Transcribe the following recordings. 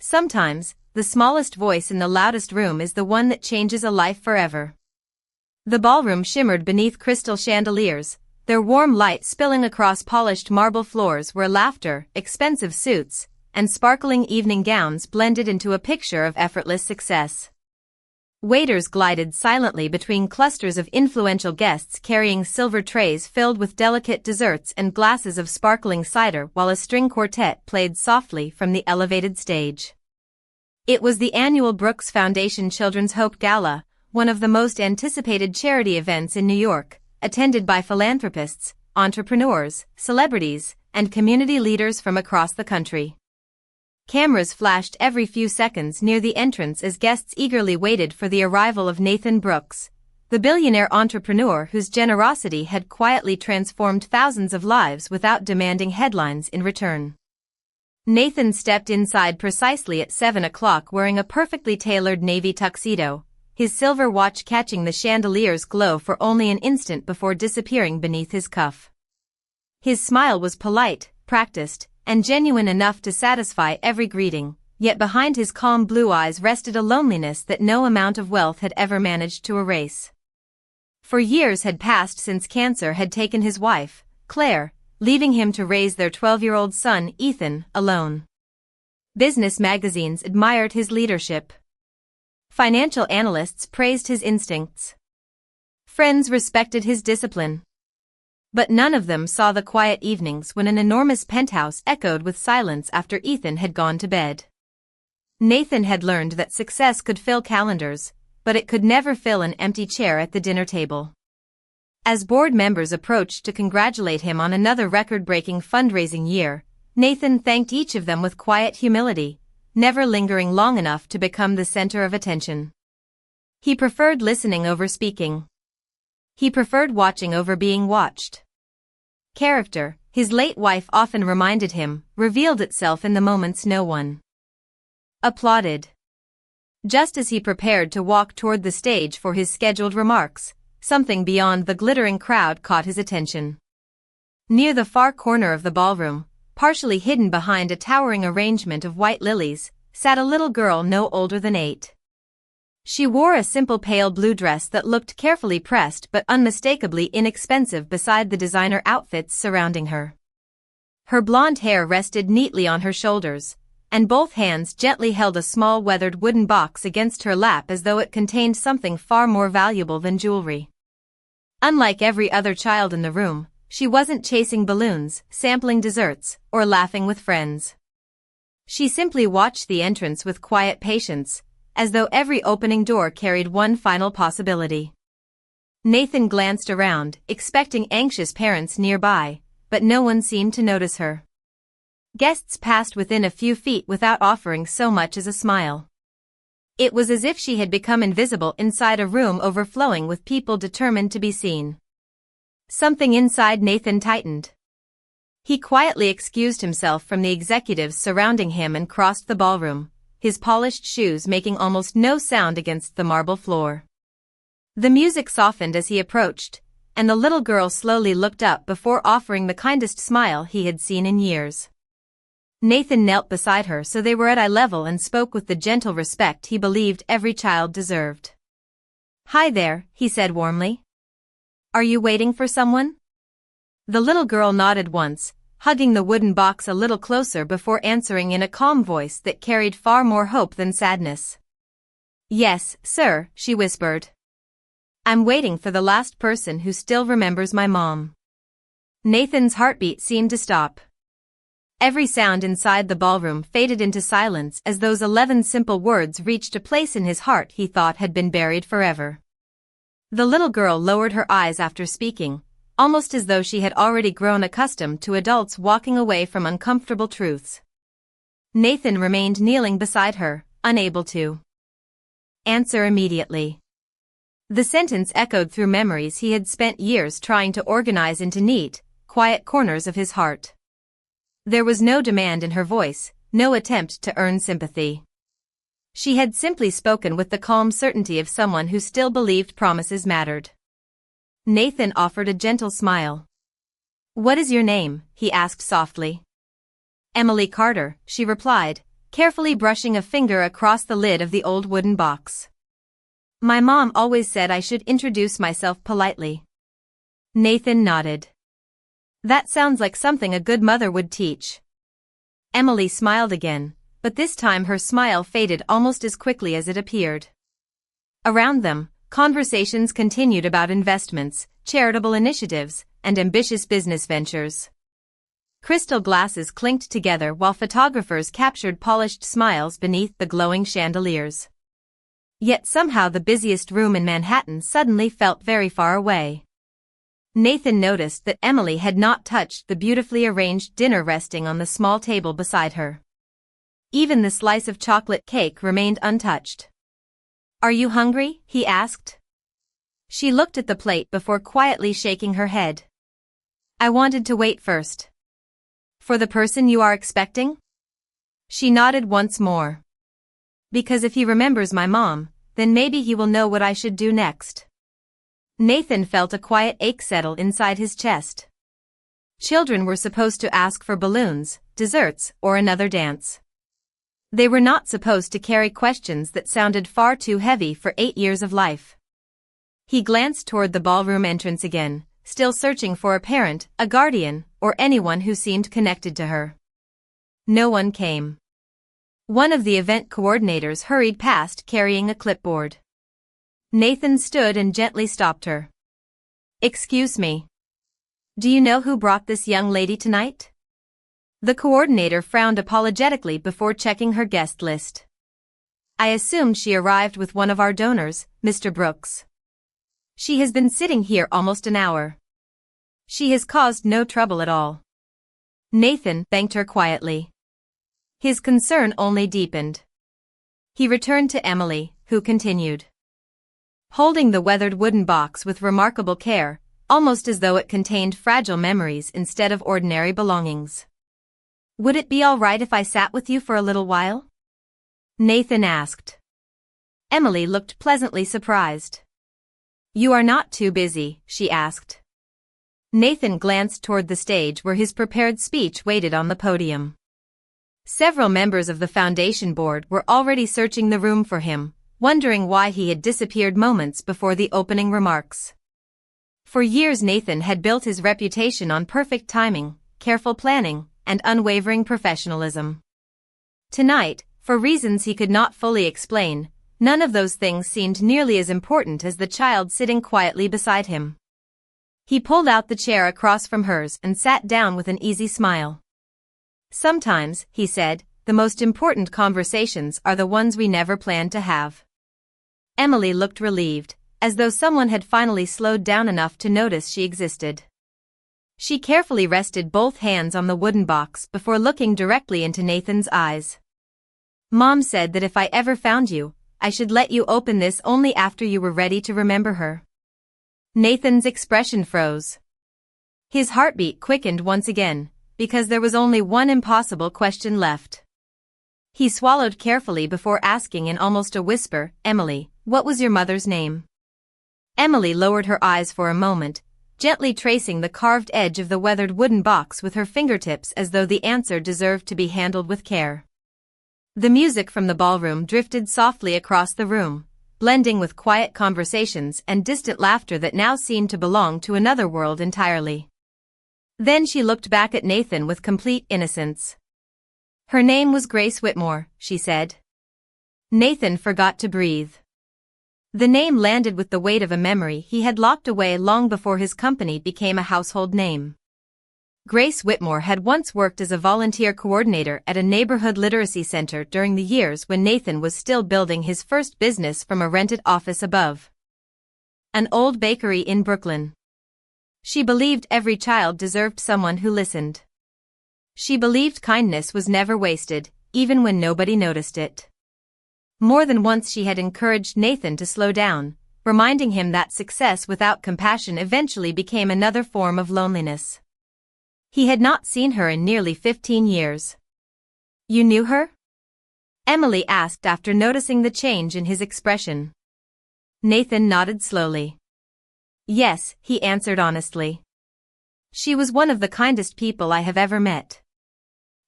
Sometimes, the smallest voice in the loudest room is the one that changes a life forever. The ballroom shimmered beneath crystal chandeliers, their warm light spilling across polished marble floors where laughter, expensive suits, and sparkling evening gowns blended into a picture of effortless success. Waiters glided silently between clusters of influential guests carrying silver trays filled with delicate desserts and glasses of sparkling cider while a string quartet played softly from the elevated stage. It was the annual Brooks Foundation Children's Hope Gala, one of the most anticipated charity events in New York, attended by philanthropists, entrepreneurs, celebrities, and community leaders from across the country. Cameras flashed every few seconds near the entrance as guests eagerly waited for the arrival of Nathan Brooks, the billionaire entrepreneur whose generosity had quietly transformed thousands of lives without demanding headlines in return. Nathan stepped inside precisely at 7 o'clock wearing a perfectly tailored navy tuxedo, his silver watch catching the chandelier's glow for only an instant before disappearing beneath his cuff. His smile was polite, practiced, and genuine enough to satisfy every greeting, yet behind his calm blue eyes rested a loneliness that no amount of wealth had ever managed to erase. For years had passed since cancer had taken his wife, Claire, leaving him to raise their 12-year-old son, Ethan, alone. Business magazines admired his leadership. Financial analysts praised his instincts. Friends respected his discipline. But none of them saw the quiet evenings when an enormous penthouse echoed with silence after Ethan had gone to bed. Nathan had learned that success could fill calendars, but it could never fill an empty chair at the dinner table. As board members approached to congratulate him on another record-breaking fundraising year, Nathan thanked each of them with quiet humility, never lingering long enough to become the center of attention. He preferred listening over speaking. He preferred watching over being watched. Character, his late wife often reminded him, revealed itself in the moments no one applauded. Just as he prepared to walk toward the stage for his scheduled remarks, something beyond the glittering crowd caught his attention. Near the far corner of the ballroom, partially hidden behind a towering arrangement of white lilies, sat a little girl no older than 8. She wore a simple pale blue dress that looked carefully pressed but unmistakably inexpensive beside the designer outfits surrounding her. Her blonde hair rested neatly on her shoulders, and both hands gently held a small weathered wooden box against her lap as though it contained something far more valuable than jewelry. Unlike every other child in the room, she wasn't chasing balloons, sampling desserts, or laughing with friends. She simply watched the entrance with quiet patience, as though every opening door carried one final possibility. Nathan glanced around, expecting anxious parents nearby, but no one seemed to notice her. Guests passed within a few feet without offering so much as a smile. It was as if she had become invisible inside a room overflowing with people determined to be seen. Something inside Nathan tightened. He quietly excused himself from the executives surrounding him and crossed the ballroom, his polished shoes making almost no sound against the marble floor. The music softened as he approached, and the little girl slowly looked up before offering the kindest smile he had seen in years. Nathan knelt beside her so they were at eye level and spoke with the gentle respect he believed every child deserved. "Hi there," he said warmly. "Are you waiting for someone?" The little girl nodded once, hugging the wooden box a little closer before answering in a calm voice that carried far more hope than sadness. "Yes, sir," she whispered. "I'm waiting for the last person who still remembers my mom." Nathan's heartbeat seemed to stop. Every sound inside the ballroom faded into silence as those 11 simple words reached a place in his heart he thought had been buried forever. The little girl lowered her eyes after speaking, almost as though she had already grown accustomed to adults walking away from uncomfortable truths. Nathan remained kneeling beside her, unable to answer immediately. The sentence echoed through memories he had spent years trying to organize into neat, quiet corners of his heart. There was no demand in her voice, no attempt to earn sympathy. She had simply spoken with the calm certainty of someone who still believed promises mattered. Nathan offered a gentle smile. "What is your name?" he asked softly. "Emily Carter," she replied, carefully brushing a finger across the lid of the old wooden box. My mom always said I should introduce myself politely. Nathan nodded. That sounds like something a good mother would teach. Emily smiled again, but this time her smile faded almost as quickly as it appeared. Around them, conversations continued about investments, charitable initiatives, and ambitious business ventures. Crystal glasses clinked together while photographers captured polished smiles beneath the glowing chandeliers. Yet somehow the busiest room in Manhattan suddenly felt very far away. Nathan noticed that Emily had not touched the beautifully arranged dinner resting on the small table beside her. Even the slice of chocolate cake remained untouched. "Are you hungry?" he asked. She looked at the plate before quietly shaking her head. "I wanted to wait first." "For the person you are expecting?" She nodded once more. "Because if he remembers my mom, then maybe he will know what I should do next." Nathan felt a quiet ache settle inside his chest. Children were supposed to ask for balloons, desserts, or another dance. They were not supposed to carry questions that sounded far too heavy for 8 years of life. He glanced toward the ballroom entrance again, still searching for a parent, a guardian, or anyone who seemed connected to her. No one came. One of the event coordinators hurried past carrying a clipboard. Nathan stood and gently stopped her. "Excuse me. Do you know who brought this young lady tonight?" The coordinator frowned apologetically before checking her guest list. "I assumed she arrived with one of our donors, Mr. Brooks. She has been sitting here almost an hour. She has caused no trouble at all." Nathan thanked her quietly. His concern only deepened. He returned to Emily, who continued, holding the weathered wooden box with remarkable care, almost as though it contained fragile memories instead of ordinary belongings. "Would it be all right if I sat with you for a little while?" Nathan asked. Emily looked pleasantly surprised. "You are not too busy?" she asked. Nathan glanced toward the stage where his prepared speech waited on the podium. Several members of the foundation board were already searching the room for him, wondering why he had disappeared moments before the opening remarks. For years Nathan had built his reputation on perfect timing, careful planning, and unwavering professionalism. Tonight, for reasons he could not fully explain, none of those things seemed nearly as important as the child sitting quietly beside him. He pulled out the chair across from hers and sat down with an easy smile. "Sometimes," he said, "the most important conversations are the ones we never planned to have." Emily looked relieved, as though someone had finally slowed down enough to notice she existed. She carefully rested both hands on the wooden box before looking directly into Nathan's eyes. "Mom said that if I ever found you, I should let you open this only after you were ready to remember her." Nathan's expression froze. His heartbeat quickened once again, because there was only one impossible question left. He swallowed carefully before asking in almost a whisper, "Emily, what was your mother's name?" Emily lowered her eyes for a moment, gently tracing the carved edge of the weathered wooden box with her fingertips as though the answer deserved to be handled with care. The music from the ballroom drifted softly across the room, blending with quiet conversations and distant laughter that now seemed to belong to another world entirely. Then she looked back at Nathan with complete innocence. "Her name was Grace Whitmore," she said. Nathan forgot to breathe. The name landed with the weight of a memory he had locked away long before his company became a household name. Grace Whitmore had once worked as a volunteer coordinator at a neighborhood literacy center during the years when Nathan was still building his first business from a rented office above. An old bakery in Brooklyn. She believed every child deserved someone who listened. She believed kindness was never wasted, even when nobody noticed it. More than once she had encouraged Nathan to slow down, reminding him that success without compassion eventually became another form of loneliness. He had not seen her in nearly 15 years. "You knew her?" Emily asked after noticing the change in his expression. Nathan nodded slowly. "Yes," he answered honestly. "She was one of the kindest people I have ever met."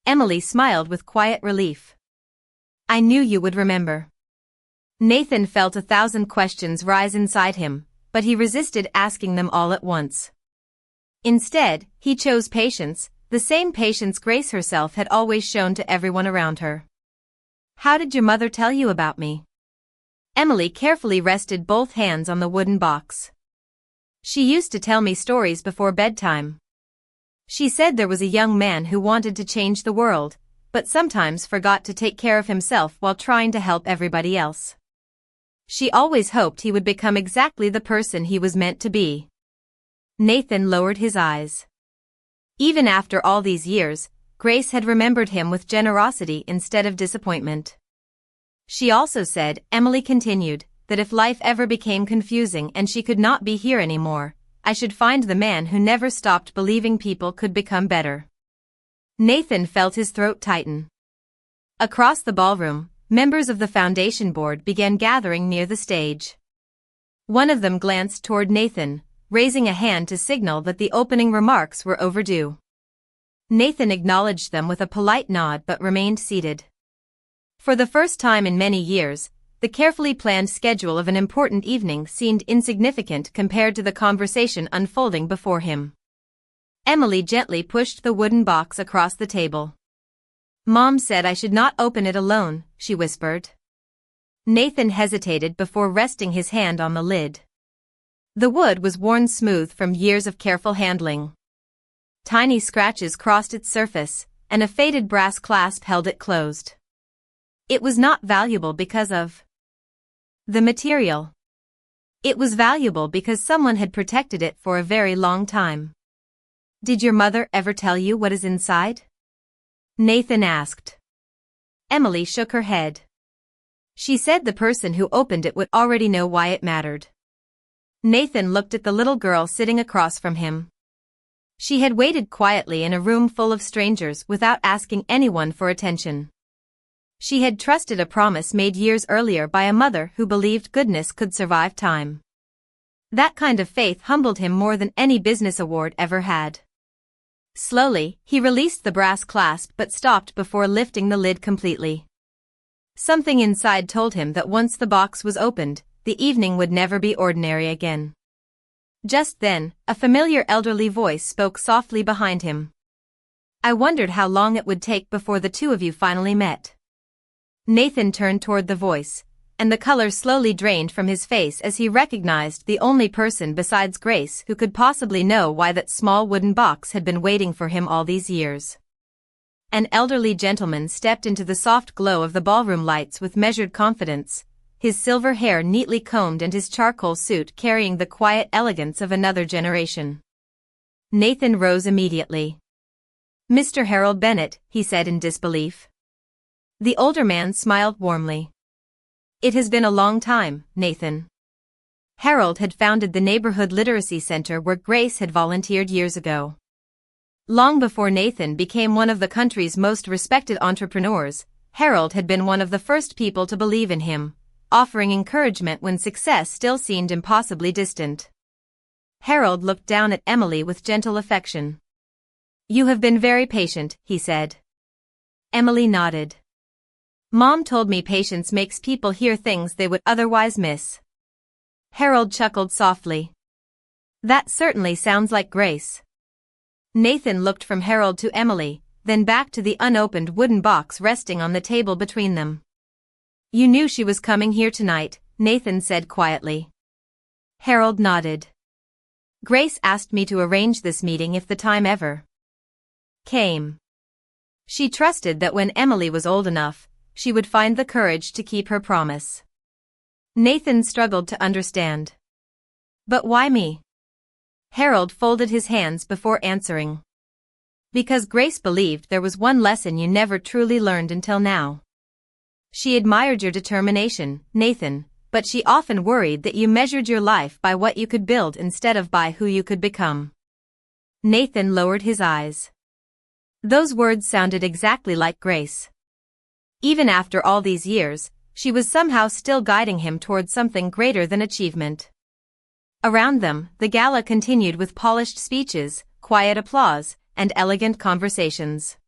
Emily smiled with quiet relief. I knew you would remember. Nathan felt 1,000 questions rise inside him, but he resisted asking them all at once. Instead, he chose patience, the same patience Grace herself had always shown to everyone around her. How did your mother tell you about me? Emily carefully rested both hands on the wooden box. She used to tell me stories before bedtime. She said there was a young man who wanted to change the world, but sometimes forgot to take care of himself while trying to help everybody else. She always hoped he would become exactly the person he was meant to be. Nathan lowered his eyes. Even after all these years, Grace had remembered him with generosity instead of disappointment. She also said, Emily continued, that if life ever became confusing and she could not be here anymore, I should find the man who never stopped believing people could become better. Nathan felt his throat tighten. Across the ballroom, members of the foundation board began gathering near the stage. One of them glanced toward Nathan, raising a hand to signal that the opening remarks were overdue. Nathan acknowledged them with a polite nod but remained seated. For the first time in many years, the carefully planned schedule of an important evening seemed insignificant compared to the conversation unfolding before him. Emily gently pushed the wooden box across the table. Mom said I should not open it alone, she whispered. Nathan hesitated before resting his hand on the lid. The wood was worn smooth from years of careful handling. Tiny scratches crossed its surface, and a faded brass clasp held it closed. It was not valuable because of the material. It was valuable because someone had protected it for a very long time. Did your mother ever tell you what is inside? Nathan asked. Emily shook her head. She said the person who opened it would already know why it mattered. Nathan looked at the little girl sitting across from him. She had waited quietly in a room full of strangers without asking anyone for attention. She had trusted a promise made years earlier by a mother who believed goodness could survive time. That kind of faith humbled him more than any business award ever had. Slowly, he released the brass clasp but stopped before lifting the lid completely. Something inside told him that once the box was opened, the evening would never be ordinary again. Just then, a familiar elderly voice spoke softly behind him. I wondered how long it would take before the two of you finally met. Nathan turned toward the voice, and the color slowly drained from his face as he recognized the only person besides Grace who could possibly know why that small wooden box had been waiting for him all these years. An elderly gentleman stepped into the soft glow of the ballroom lights with measured confidence, his silver hair neatly combed and his charcoal suit carrying the quiet elegance of another generation. Nathan rose immediately. Mr. Harold Bennett, he said in disbelief. The older man smiled warmly. It has been a long time, Nathan. Harold had founded the neighborhood literacy center where Grace had volunteered years ago. Long before Nathan became one of the country's most respected entrepreneurs, Harold had been one of the first people to believe in him, offering encouragement when success still seemed impossibly distant. Harold looked down at Emily with gentle affection. You have been very patient, he said. Emily nodded. Mom told me patience makes people hear things they would otherwise miss. Harold chuckled softly. That certainly sounds like Grace. Nathan looked from Harold to Emily, then back to the unopened wooden box resting on the table between them. You knew she was coming here tonight, Nathan said quietly. Harold nodded. Grace asked me to arrange this meeting if the time ever came. She trusted that when Emily was old enough, she would find the courage to keep her promise. Nathan struggled to understand. But why me? Harold folded his hands before answering. Because Grace believed there was one lesson you never truly learned until now. She admired your determination, Nathan, but she often worried that you measured your life by what you could build instead of by who you could become. Nathan lowered his eyes. Those words sounded exactly like Grace. Even after all these years, she was somehow still guiding him toward something greater than achievement. Around them, the gala continued with polished speeches, quiet applause, and elegant conversations.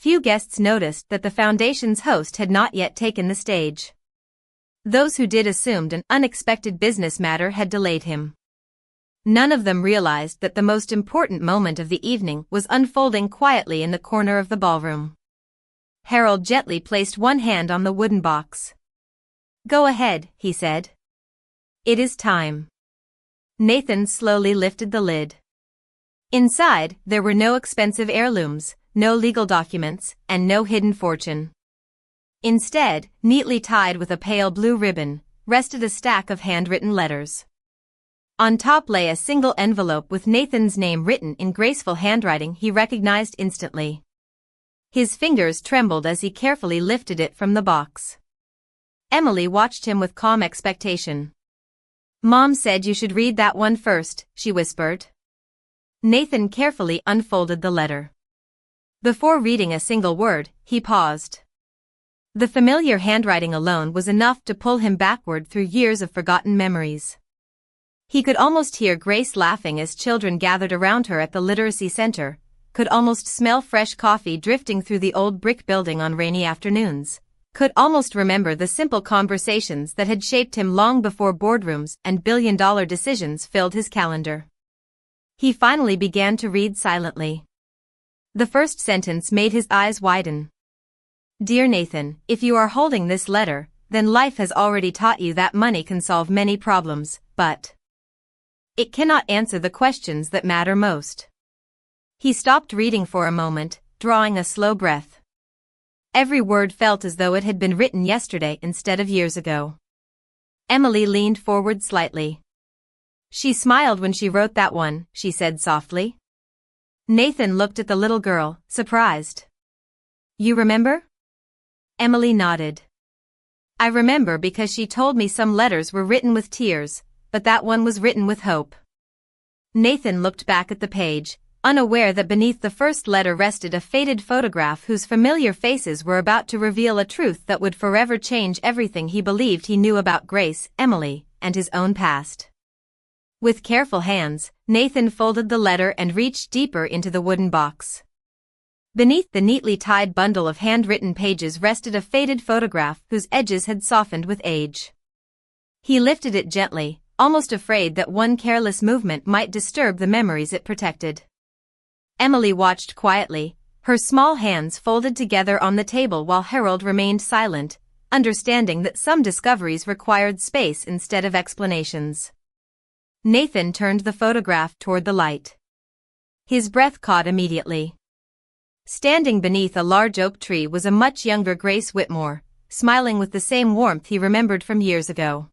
few guests noticed that the foundation's host had not yet taken the stage. Those who did assumed an unexpected business matter had delayed him. None of them realized that the most important moment of the evening was unfolding quietly in the corner of the ballroom. Harold gently placed one hand on the wooden box. "Go ahead," he said. "It is time." Nathan slowly lifted the lid. Inside, there were no expensive heirlooms, no legal documents, and no hidden fortune. Instead, neatly tied with a pale blue ribbon, rested a stack of handwritten letters. On top lay a single envelope with Nathan's name written in graceful handwriting he recognized instantly. His fingers trembled as he carefully lifted it from the box. Emily watched him with calm expectation. "Mom said you should read that one first," she whispered. Nathan carefully unfolded the letter. Before reading a single word, he paused. The familiar handwriting alone was enough to pull him backward through years of forgotten memories. He could almost hear Grace laughing as children gathered around her at the literacy center, could almost smell fresh coffee drifting through the old brick building on rainy afternoons, could almost remember the simple conversations that had shaped him long before boardrooms and billion-dollar decisions filled his calendar. He finally began to read silently. The first sentence made his eyes widen. "Dear Nathan, if you are holding this letter, then life has already taught you that money can solve many problems, but it cannot answer the questions that matter most." He stopped reading for a moment, drawing a slow breath. Every word felt as though it had been written yesterday instead of years ago. Emily leaned forward slightly. "She smiled when she wrote that one," she said softly. Nathan looked at the little girl, surprised. "You remember?" Emily nodded. "I remember because she told me some letters were written with tears, but that one was written with hope." Nathan looked back at the page, unaware that beneath the first letter rested a faded photograph whose familiar faces were about to reveal a truth that would forever change everything he believed he knew about Grace, Emily, and his own past. With careful hands, Nathan folded the letter and reached deeper into the wooden box. Beneath the neatly tied bundle of handwritten pages rested a faded photograph whose edges had softened with age. He lifted it gently, almost afraid that one careless movement might disturb the memories it protected. Emily watched quietly, her small hands folded together on the table while Harold remained silent, understanding that some discoveries required space instead of explanations. Nathan turned the photograph toward the light. His breath caught immediately. Standing beneath a large oak tree was a much younger Grace Whitmore, smiling with the same warmth he remembered from years ago.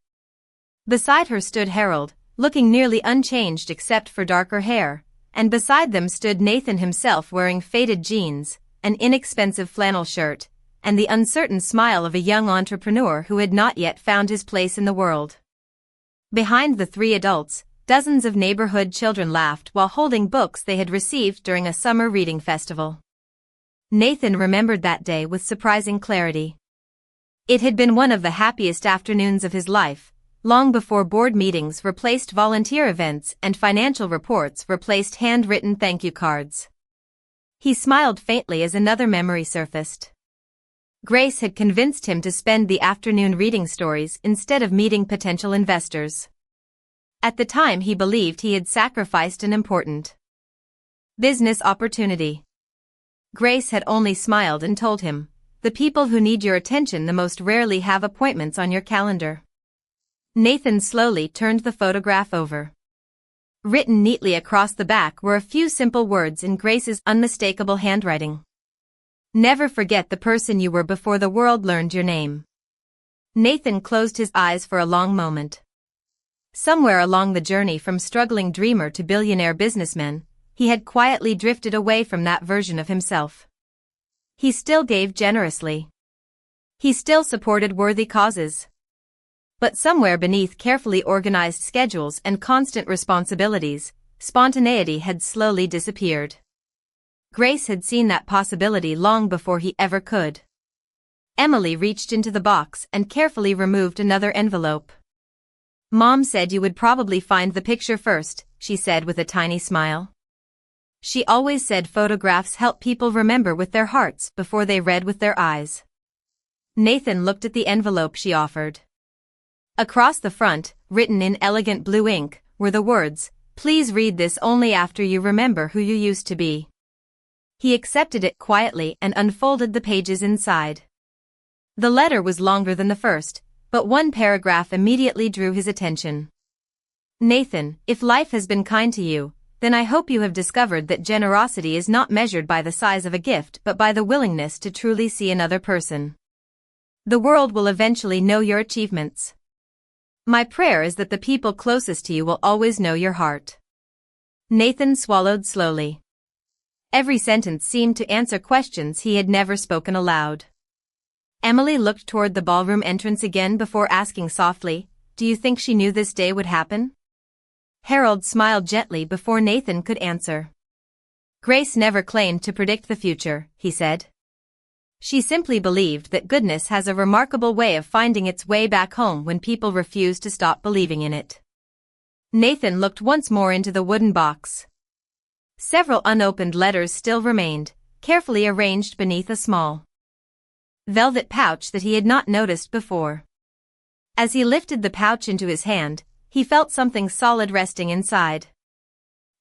Beside her stood Harold, looking nearly unchanged except for darker hair, and beside them stood Nathan himself wearing faded jeans, an inexpensive flannel shirt, and the uncertain smile of a young entrepreneur who had not yet found his place in the world. Behind the three adults, dozens of neighborhood children laughed while holding books they had received during a summer reading festival. Nathan remembered that day with surprising clarity. It had been one of the happiest afternoons of his life, long before board meetings replaced volunteer events and financial reports replaced handwritten thank you cards. He smiled faintly as another memory surfaced. Grace had convinced him to spend the afternoon reading stories instead of meeting potential investors. At the time he believed he had sacrificed an important business opportunity. Grace had only smiled and told him, "The people who need your attention the most rarely have appointments on your calendar." Nathan slowly turned the photograph over. Written neatly across the back were a few simple words in Grace's unmistakable handwriting. "Never forget the person you were before the world learned your name." Nathan closed his eyes for a long moment. Somewhere along the journey from struggling dreamer to billionaire businessman, he had quietly drifted away from that version of himself. He still gave generously. He still supported worthy causes. But somewhere beneath carefully organized schedules and constant responsibilities, spontaneity had slowly disappeared. Grace had seen that possibility long before he ever could. Emily reached into the box and carefully removed another envelope. "Mom said you would probably find the picture first," she said with a tiny smile. She always said photographs help people remember with their hearts before they read with their eyes. Nathan looked at the envelope she offered. Across the front, written in elegant blue ink, were the words, "Please read this only after you remember who you used to be." He accepted it quietly and unfolded the pages inside. The letter was longer than the first, but one paragraph immediately drew his attention. "Nathan, if life has been kind to you, then I hope you have discovered that generosity is not measured by the size of a gift but by the willingness to truly see another person. The world will eventually know your achievements. My prayer is that the people closest to you will always know your heart." Nathan swallowed slowly. Every sentence seemed to answer questions he had never spoken aloud. Emily looked toward the ballroom entrance again before asking softly, "Do you think she knew this day would happen?" Harold smiled gently before Nathan could answer. "Grace never claimed to predict the future," he said. "She simply believed that goodness has a remarkable way of finding its way back home when people refuse to stop believing in it." Nathan looked once more into the wooden box. Several unopened letters still remained, carefully arranged beneath a small velvet pouch that he had not noticed before. As he lifted the pouch into his hand, he felt something solid resting inside.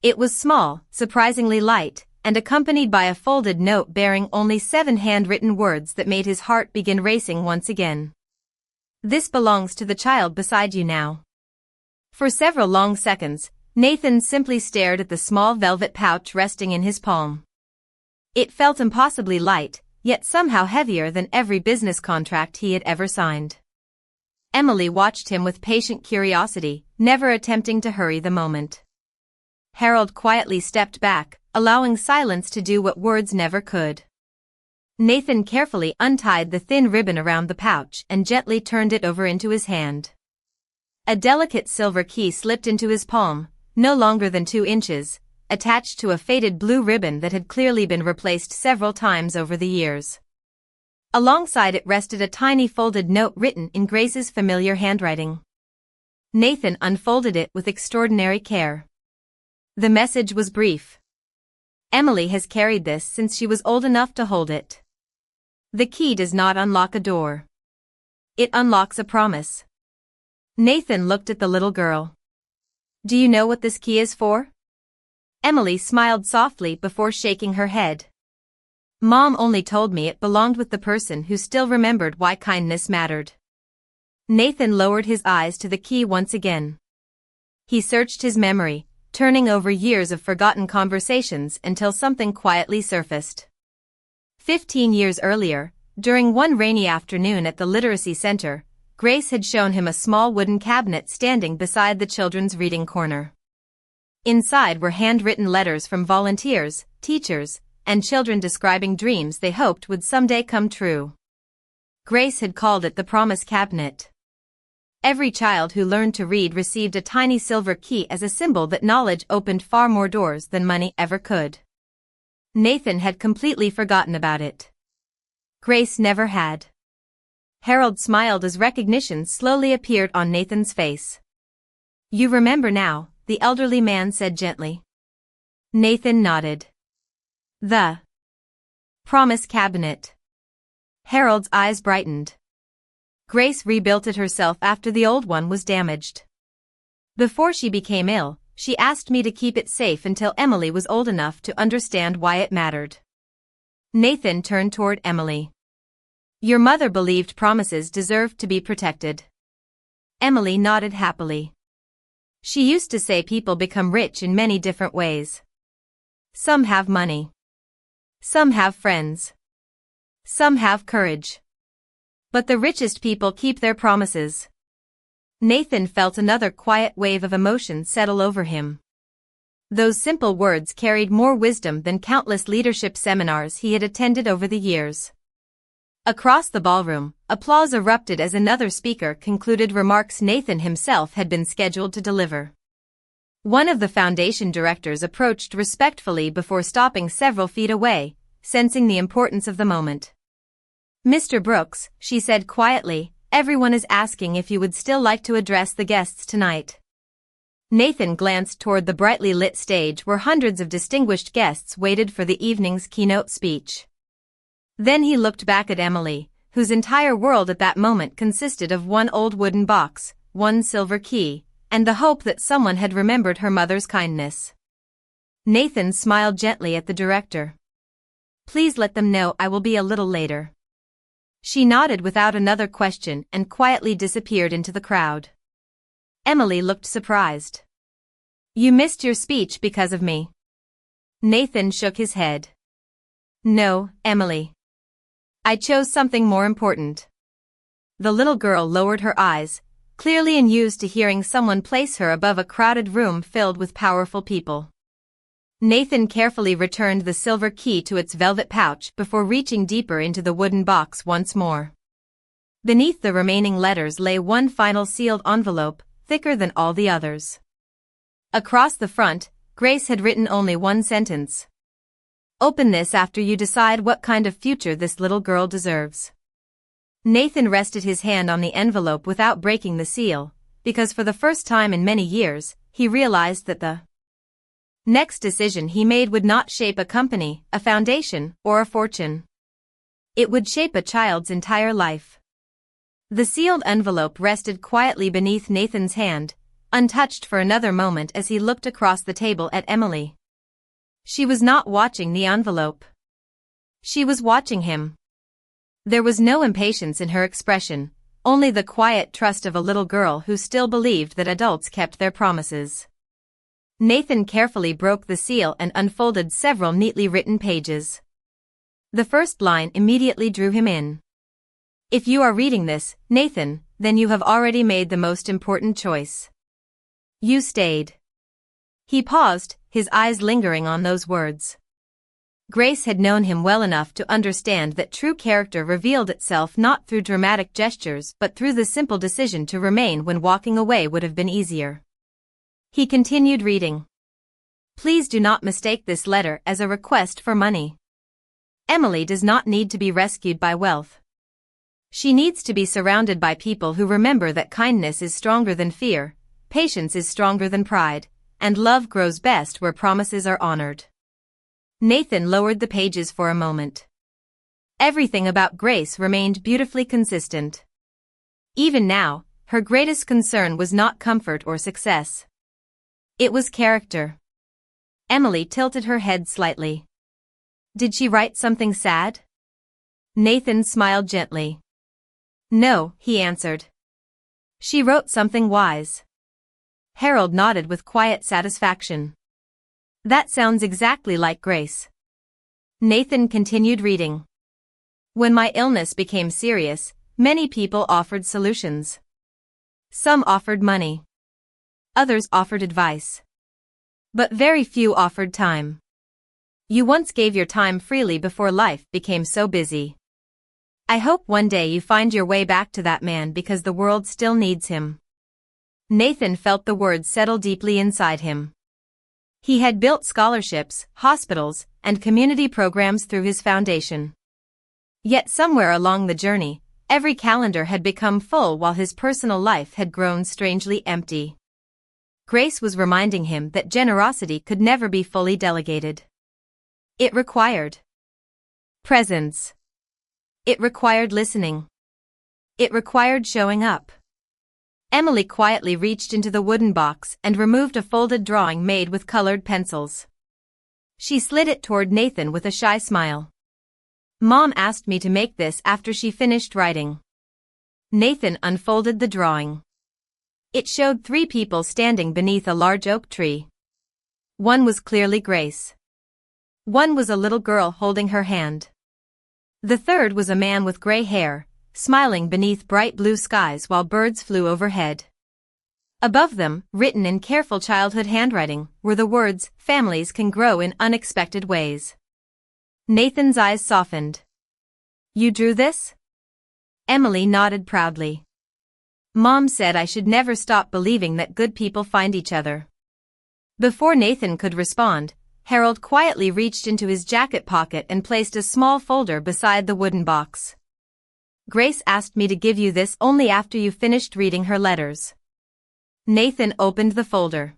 It was small, surprisingly light, and accompanied by a folded note bearing only 7 handwritten words that made his heart begin racing once again. "This belongs to the child beside you now." For several long seconds, Nathan simply stared at the small velvet pouch resting in his palm. It felt impossibly light, yet somehow heavier than every business contract he had ever signed. Emily watched him with patient curiosity, never attempting to hurry the moment. Harold quietly stepped back, allowing silence to do what words never could. Nathan carefully untied the thin ribbon around the pouch and gently turned it over into his hand. A delicate silver key slipped into his palm, no longer than 2 inches, attached to a faded blue ribbon that had clearly been replaced several times over the years. Alongside it rested a tiny folded note written in Grace's familiar handwriting. Nathan unfolded it with extraordinary care. The message was brief. "Emily has carried this since she was old enough to hold it. The key does not unlock a door. It unlocks a promise." Nathan looked at the little girl. "Do you know what this key is for?" Emily smiled softly before shaking her head. "Mom only told me it belonged with the person who still remembered why kindness mattered." Nathan lowered his eyes to the key once again. He searched his memory, turning over years of forgotten conversations until something quietly surfaced. 15 years earlier, during one rainy afternoon at the Literacy Center, Grace had shown him a small wooden cabinet standing beside the children's reading corner. Inside were handwritten letters from volunteers, teachers, and children describing dreams they hoped would someday come true. Grace had called it the Promise Cabinet. Every child who learned to read received a tiny silver key as a symbol that knowledge opened far more doors than money ever could. Nathan had completely forgotten about it. Grace never had. Harold smiled as recognition slowly appeared on Nathan's face. "You remember now," the elderly man said gently. Nathan nodded. "The Promise Cabinet." Harold's eyes brightened. "Grace rebuilt it herself after the old one was damaged. Before she became ill, she asked me to keep it safe until Emily was old enough to understand why it mattered." Nathan turned toward Emily. "Your mother believed promises deserved to be protected." Emily nodded happily. "She used to say people become rich in many different ways. Some have money. Some have friends. Some have courage. But the richest people keep their promises." Nathan felt another quiet wave of emotion settle over him. Those simple words carried more wisdom than countless leadership seminars he had attended over the years. Across the ballroom, applause erupted as another speaker concluded remarks Nathan himself had been scheduled to deliver. One of the foundation directors approached respectfully before stopping several feet away, sensing the importance of the moment. "Mr. Brooks," she said quietly, "everyone is asking if you would still like to address the guests tonight." Nathan glanced toward the brightly lit stage where hundreds of distinguished guests waited for the evening's keynote speech. Then he looked back at Emily, whose entire world at that moment consisted of one old wooden box, one silver key, and the hope that someone had remembered her mother's kindness. Nathan smiled gently at the director. "Please let them know I will be a little later." She nodded without another question and quietly disappeared into the crowd. Emily looked surprised. "You missed your speech because of me?" Nathan shook his head. "No, Emily. I chose something more important." The little girl lowered her eyes, clearly unused to hearing someone place her above a crowded room filled with powerful people. Nathan carefully returned the silver key to its velvet pouch before reaching deeper into the wooden box once more. Beneath the remaining letters lay one final sealed envelope, thicker than all the others. Across the front, Grace had written only one sentence. "Open this after you decide what kind of future this little girl deserves." Nathan rested his hand on the envelope without breaking the seal, because for the first time in many years, he realized that the next decision he made would not shape a company, a foundation, or a fortune. It would shape a child's entire life. The sealed envelope rested quietly beneath Nathan's hand, untouched for another moment as he looked across the table at Emily. She was not watching the envelope. She was watching him. There was no impatience in her expression, only the quiet trust of a little girl who still believed that adults kept their promises. Nathan carefully broke the seal and unfolded several neatly written pages. The first line immediately drew him in. "If you are reading this, Nathan, then you have already made the most important choice. You stayed." He paused, his eyes lingering on those words. Grace had known him well enough to understand that true character revealed itself not through dramatic gestures but through the simple decision to remain when walking away would have been easier. He continued reading. "Please do not mistake this letter as a request for money. Emily does not need to be rescued by wealth. She needs to be surrounded by people who remember that kindness is stronger than fear, patience is stronger than pride, and love grows best where promises are honored." Nathan lowered the pages for a moment. Everything about Grace remained beautifully consistent. Even now, her greatest concern was not comfort or success. It was character. Emily tilted her head slightly. "Did she write something sad?" Nathan smiled gently. "No," he answered. "She wrote something wise." Harold nodded with quiet satisfaction. "That sounds exactly like Grace." Nathan continued reading. "When my illness became serious, many people offered solutions. Some offered money. Others offered advice. But very few offered time. You once gave your time freely before life became so busy. I hope one day you find your way back to that man because the world still needs him." Nathan felt the words settle deeply inside him. He had built scholarships, hospitals, and community programs through his foundation. Yet somewhere along the journey, every calendar had become full while his personal life had grown strangely empty. Grace was reminding him that generosity could never be fully delegated. It required presence. It required listening. It required showing up. Emily quietly reached into the wooden box and removed a folded drawing made with colored pencils. She slid it toward Nathan with a shy smile. "Mom asked me to make this after she finished writing." Nathan unfolded the drawing. It showed 3 people standing beneath a large oak tree. One was clearly Grace. One was a little girl holding her hand. The third was a man with gray hair, smiling beneath bright blue skies while birds flew overhead. Above them, written in careful childhood handwriting, were the words, "Families can grow in unexpected ways." Nathan's eyes softened. "You drew this?" Emily nodded proudly. "Mom said I should never stop believing that good people find each other." Before Nathan could respond, Harold quietly reached into his jacket pocket and placed a small folder beside the wooden box. "Grace asked me to give you this only after you finished reading her letters." Nathan opened the folder.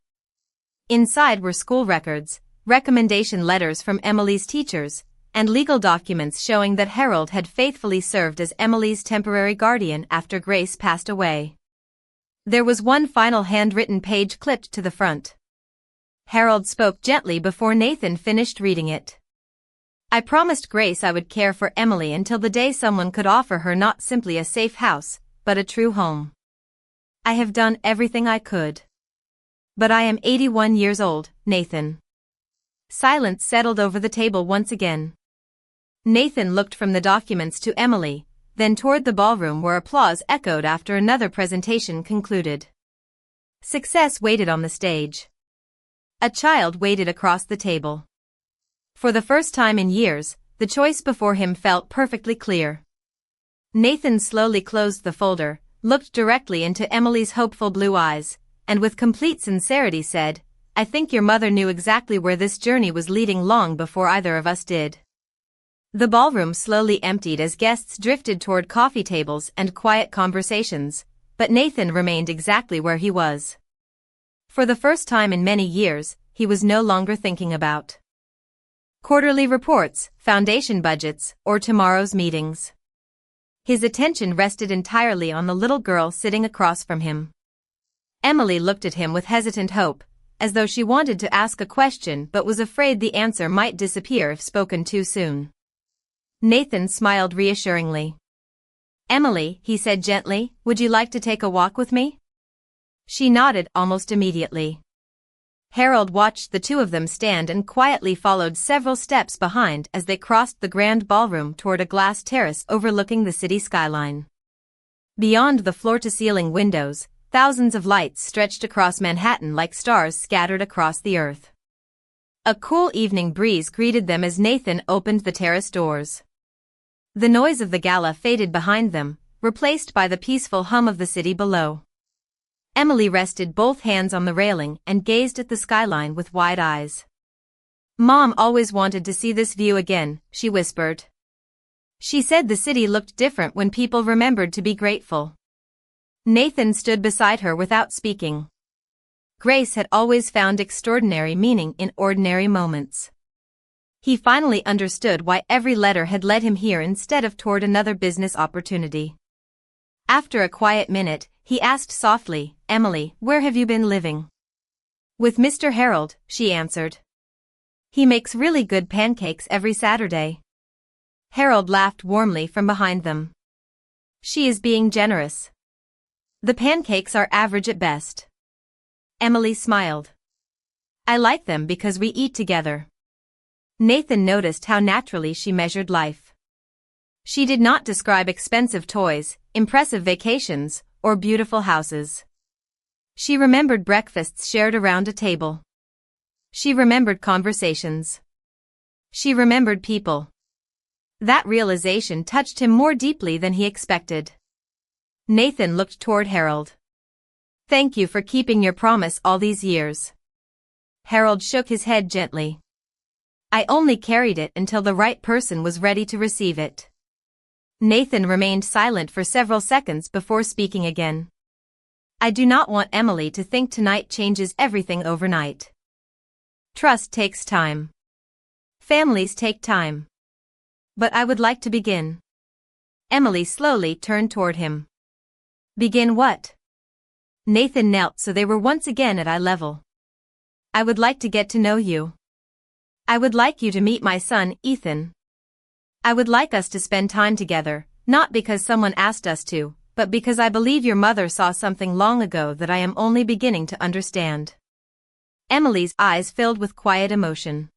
Inside were school records, recommendation letters from Emily's teachers, and legal documents showing that Harold had faithfully served as Emily's temporary guardian after Grace passed away. There was one final handwritten page clipped to the front. Harold spoke gently before Nathan finished reading it. I promised Grace I would care for Emily until the day someone could offer her not simply a safe house, but a true home. I have done everything I could. But I am 81 years old, Nathan. Silence settled over the table once again. Nathan looked from the documents to Emily, then toward the ballroom where applause echoed after another presentation concluded. Success waited on the stage. A child waited across the table. For the first time in years, the choice before him felt perfectly clear. Nathan slowly closed the folder, looked directly into Emily's hopeful blue eyes, and with complete sincerity said, I think your mother knew exactly where this journey was leading long before either of us did. The ballroom slowly emptied as guests drifted toward coffee tables and quiet conversations, but Nathan remained exactly where he was. For the first time in many years, he was no longer thinking about quarterly reports, foundation budgets, or tomorrow's meetings. His attention rested entirely on the little girl sitting across from him. Emily looked at him with hesitant hope, as though she wanted to ask a question but was afraid the answer might disappear if spoken too soon. Nathan smiled reassuringly. Emily, he said gently, would you like to take a walk with me? She nodded almost immediately. Harold watched the two of them stand and quietly followed several steps behind as they crossed the grand ballroom toward a glass terrace overlooking the city skyline. Beyond the floor-to-ceiling windows, thousands of lights stretched across Manhattan like stars scattered across the earth. A cool evening breeze greeted them as Nathan opened the terrace doors. The noise of the gala faded behind them, replaced by the peaceful hum of the city below. Emily rested both hands on the railing and gazed at the skyline with wide eyes. Mom always wanted to see this view again, she whispered. She said the city looked different when people remembered to be grateful. Nathan stood beside her without speaking. Grace had always found extraordinary meaning in ordinary moments. He finally understood why every letter had led him here instead of toward another business opportunity. After a quiet minute, he asked softly, Emily, where have you been living? With Mr. Harold, she answered. He makes really good pancakes every Saturday. Harold laughed warmly from behind them. She is being generous. The pancakes are average at best. Emily smiled. I like them because we eat together. Nathan noticed how naturally she measured life. She did not describe expensive toys, impressive vacations, or beautiful houses. She remembered breakfasts shared around a table. She remembered conversations. She remembered people. That realization touched him more deeply than he expected. Nathan looked toward Harold. Thank you for keeping your promise all these years. Harold shook his head gently. I only carried it until the right person was ready to receive it. Nathan remained silent for several seconds before speaking again. I do not want Emily to think tonight changes everything overnight. Trust takes time. Families take time. But I would like to begin. Emily slowly turned toward him. Begin what? Nathan knelt so they were once again at eye level. I would like to get to know you. I would like you to meet my son, Ethan. I would like us to spend time together, not because someone asked us to, but because I believe your mother saw something long ago that I am only beginning to understand. Emily's eyes filled with quiet emotion.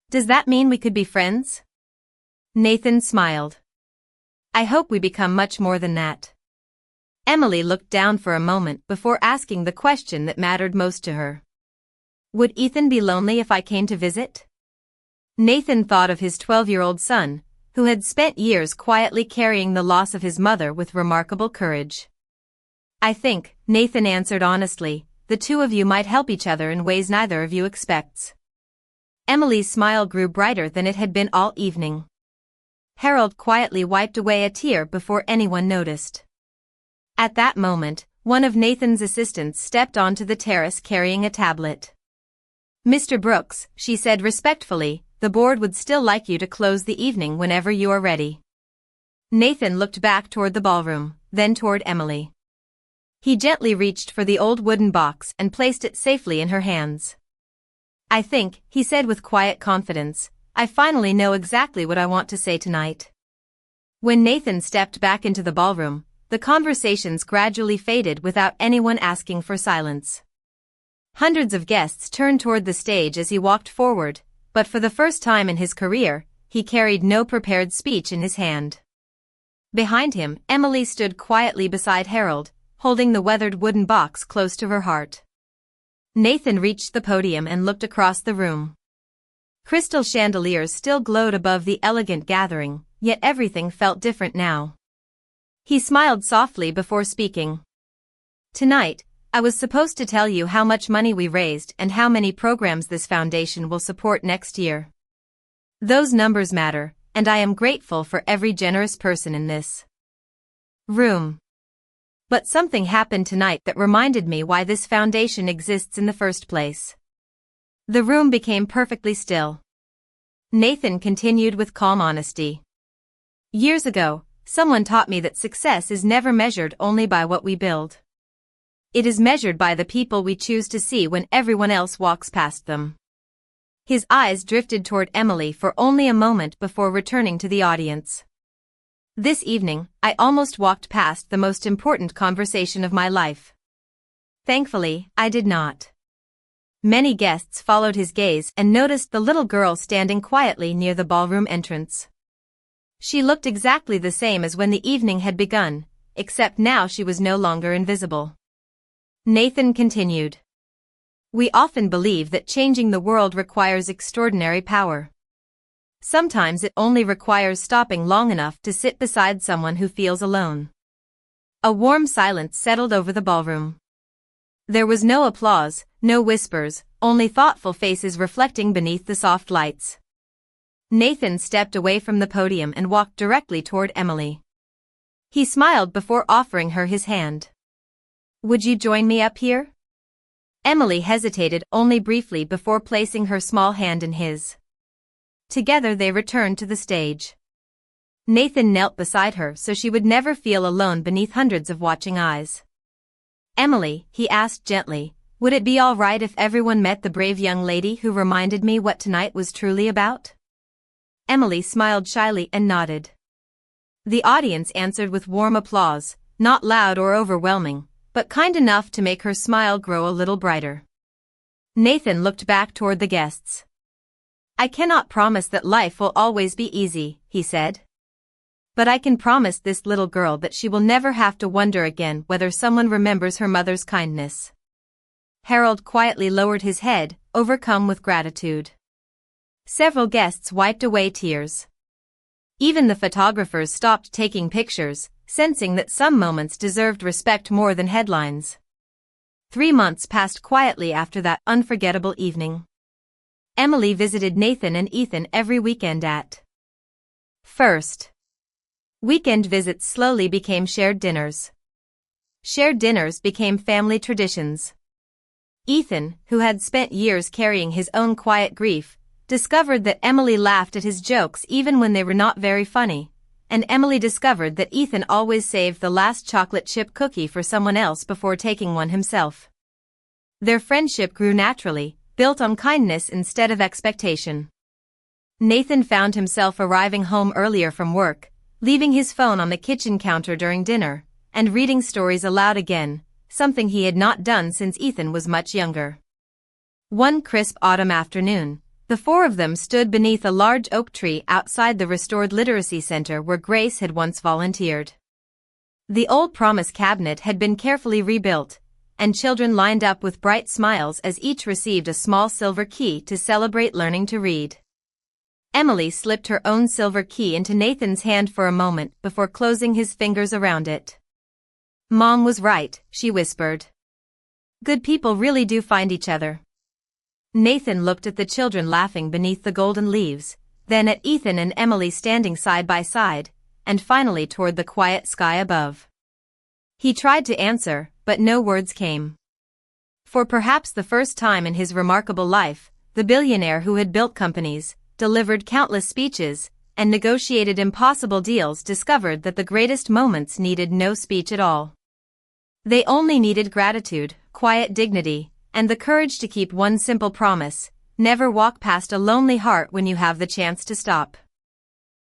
Does that mean we could be friends? Nathan smiled. I hope we become much more than that. Emily looked down for a moment before asking the question that mattered most to her. Would Ethan be lonely if I came to visit? Nathan thought of his 12-year-old son, who had spent years quietly carrying the loss of his mother with remarkable courage. I think, Nathan answered honestly, the two of you might help each other in ways neither of you expects. Emily's smile grew brighter than it had been all evening. Harold quietly wiped away a tear before anyone noticed. At that moment, one of Nathan's assistants stepped onto the terrace carrying a tablet. Mr. Brooks, she said respectfully, the board would still like you to close the evening whenever you are ready. Nathan looked back toward the ballroom, then toward Emily. He gently reached for the old wooden box and placed it safely in her hands. I think, he said with quiet confidence, I finally know exactly what I want to say tonight. When Nathan stepped back into the ballroom, the conversations gradually faded without anyone asking for silence. Hundreds of guests turned toward the stage as he walked forward, but for the first time in his career, he carried no prepared speech in his hand. Behind him, Emily stood quietly beside Harold, holding the weathered wooden box close to her heart. Nathan reached the podium and looked across the room. Crystal chandeliers still glowed above the elegant gathering, yet everything felt different now. He smiled softly before speaking. Tonight, I was supposed to tell you how much money we raised and how many programs this foundation will support next year. Those numbers matter, and I am grateful for every generous person in this room. But something happened tonight that reminded me why this foundation exists in the first place. The room became perfectly still. Nathan continued with calm honesty. Years ago, someone taught me that success is never measured only by what we build. It is measured by the people we choose to see when everyone else walks past them. His eyes drifted toward Emily for only a moment before returning to the audience. This evening, I almost walked past the most important conversation of my life. Thankfully, I did not. Many guests followed his gaze and noticed the little girl standing quietly near the ballroom entrance. She looked exactly the same as when the evening had begun, except now she was no longer invisible. Nathan continued. We often believe that changing the world requires extraordinary power. Sometimes it only requires stopping long enough to sit beside someone who feels alone. A warm silence settled over the ballroom. There was no applause, no whispers, only thoughtful faces reflecting beneath the soft lights. Nathan stepped away from the podium and walked directly toward Emily. He smiled before offering her his hand. Would you join me up here? Emily hesitated only briefly before placing her small hand in his. Together they returned to the stage. Nathan knelt beside her so she would never feel alone beneath hundreds of watching eyes. Emily, he asked gently, would it be all right if everyone met the brave young lady who reminded me what tonight was truly about? Emily smiled shyly and nodded. The audience answered with warm applause, not loud or overwhelming, but kind enough to make her smile grow a little brighter. Nathan looked back toward the guests. I cannot promise that life will always be easy, he said. But I can promise this little girl that she will never have to wonder again whether someone remembers her mother's kindness. Harold quietly lowered his head, overcome with gratitude. Several guests wiped away tears. Even the photographers stopped taking pictures, sensing that some moments deserved respect more than headlines. 3 months passed quietly after that unforgettable evening. Emily visited Nathan and Ethan every weekend at first. Weekend visits slowly became shared dinners. Shared dinners became family traditions. Ethan, who had spent years carrying his own quiet grief, discovered that Emily laughed at his jokes even when they were not very funny, and Emily discovered that Ethan always saved the last chocolate chip cookie for someone else before taking one himself. Their friendship grew naturally, built on kindness instead of expectation. Nathan found himself arriving home earlier from work, leaving his phone on the kitchen counter during dinner, and reading stories aloud again, something he had not done since Ethan was much younger. One crisp autumn afternoon, the four of them stood beneath a large oak tree outside the restored literacy center where Grace had once volunteered. The old promise cabinet had been carefully rebuilt, and children lined up with bright smiles as each received a small silver key to celebrate learning to read. Emily slipped her own silver key into Nathan's hand for a moment before closing his fingers around it. Mom was right, she whispered. Good people really do find each other. Nathan looked at the children laughing beneath the golden leaves, then at Ethan and Emily standing side by side, and finally toward the quiet sky above. He tried to answer, but no words came. For perhaps the first time in his remarkable life, the billionaire who had built companies, delivered countless speeches, and negotiated impossible deals discovered that the greatest moments needed no speech at all. They only needed gratitude, quiet dignity, and the courage to keep one simple promise: never walk past a lonely heart when you have the chance to stop.